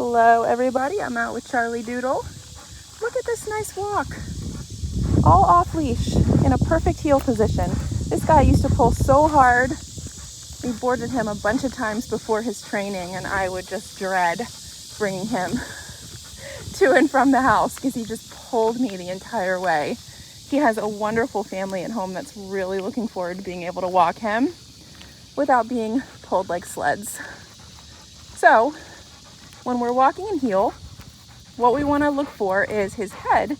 Hello everybody, I'm out with Charlie Doodle. Look at this nice walk. All off leash in a perfect heel position. This guy used to pull so hard. We boarded him a bunch of times before his training and I would just dread bringing him to and from the house because he just pulled me the entire way. He has a wonderful family at home that's really looking forward to being able to walk him without being pulled like sleds. So when we're walking in heel, what we want to look for is his head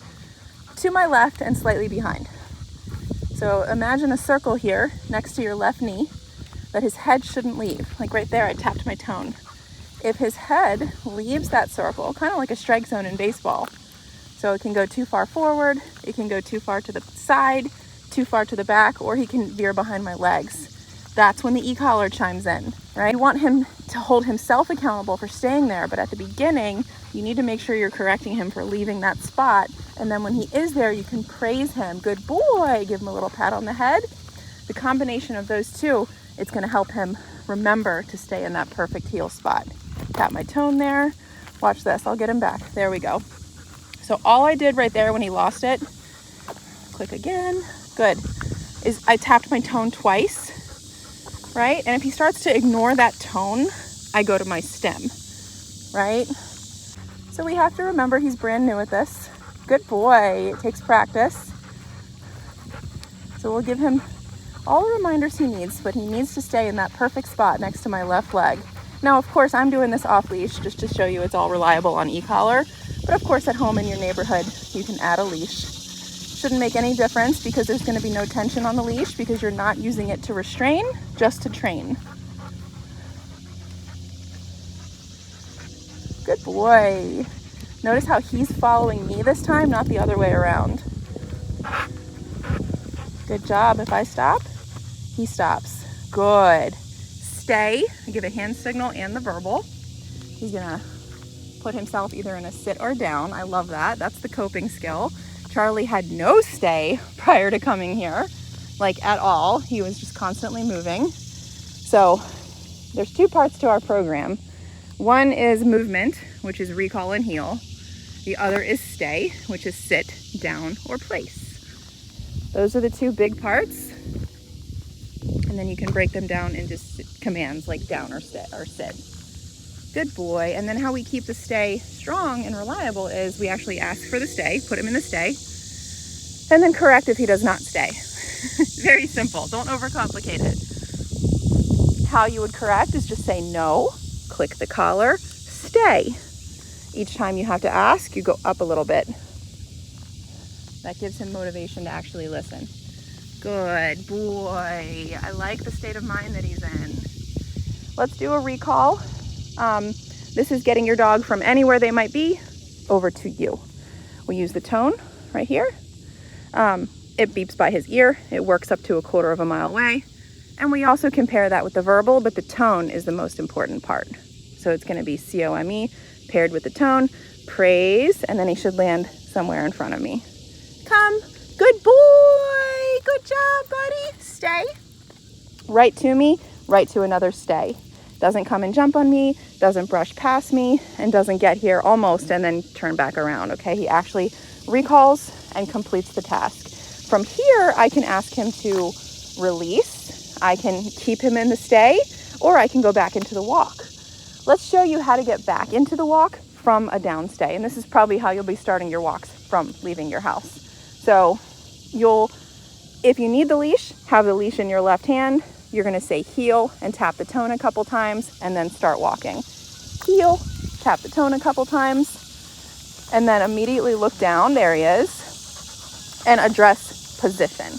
to my left and slightly behind. So imagine a circle here next to your left knee that his head shouldn't leave. Like right there, I tapped my tone. If his head leaves that circle, kind of like a strike zone in baseball, so it can go too far forward, it can go too far to the side, too far to the back, or he can veer behind my legs. That's when the e-collar chimes in, right? You want him to hold himself accountable for staying there, but at the beginning, you need to make sure you're correcting him for leaving that spot. And then when he is there, you can praise him. Good boy, give him a little pat on the head. The combination of those two, it's gonna help him remember to stay in that perfect heel spot. Tap my tone there. Watch this, I'll get him back. There we go. So all I did right there when he lost it, click again, good, is I tapped my tone twice, right? And if he starts to ignore that tone, I go to my stem, right? So we have to remember he's brand new at this. Good boy, it takes practice. So we'll give him all the reminders he needs, but he needs to stay in that perfect spot next to my left leg. Now, of course, I'm doing this off leash just to show you it's all reliable on e-collar. But of course, at home in your neighborhood, you can add a leash. Shouldn't make any difference because there's going to be no tension on the leash because you're not using it to restrain, just to train. Good boy. Notice how he's following me this time, not the other way around. Good job. If I stop, he stops. Good. Stay. I give a hand signal and the verbal. He's gonna put himself either in a sit or down. I love that. That's the coping skill. Charlie had no stay prior to coming here, like at all. He was just constantly moving. So there's two parts to our program. One is movement, which is recall and heel. The other is stay, which is sit, down, or place. Those are the two big parts. And then you can break them down into commands like down or sit. Good boy. And then how we keep the stay strong and reliable is we actually ask for the stay, put him in the stay, and then correct if he does not stay. Very simple. Don't overcomplicate it. How you would correct is just say no, click the collar, stay. Each time you have to ask, you go up a little bit. That gives him motivation to actually listen. Good boy. I like the state of mind that he's in. Let's do a recall. This is getting your dog from anywhere they might be over to you. We use the tone right here. It beeps by his ear. It works up to a quarter of a mile away. And we also compare that with the verbal, but the tone is the most important part. So it's going to be COME paired with the tone, praise, and then he should land somewhere in front of me. Come. Good boy. Good job, buddy. Stay. Right to me, right to another stay. Doesn't come and jump on me, doesn't brush past me, and doesn't get here almost and then turn back around, okay? He actually recalls and completes the task. From here, I can ask him to release. I can keep him in the stay, or I can go back into the walk. Let's show you how to get back into the walk from a down stay. And this is probably how you'll be starting your walks from leaving your house. So if you need the leash, have the leash in your left hand. You're going to say heel and tap the tone a couple times and then start walking. Heel, tap the tone a couple times, and then immediately look down, there he is, and address position.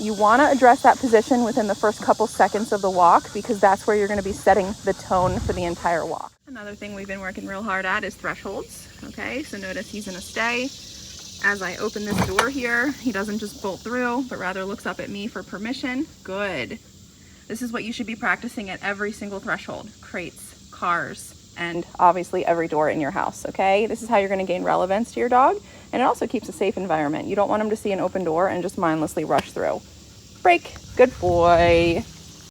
You want to address that position within the first couple seconds of the walk because that's where you're going to be setting the tone for the entire walk. Another thing we've been working real hard at is thresholds. Okay, so notice he's in a stay. As I open this door here, he doesn't just bolt through, but rather looks up at me for permission. Good. This is what you should be practicing at every single threshold. Crates, cars, and obviously every door in your house, okay? This is how you're gonna gain relevance to your dog, and it also keeps a safe environment. You don't want him to see an open door and just mindlessly rush through. Break. Good boy.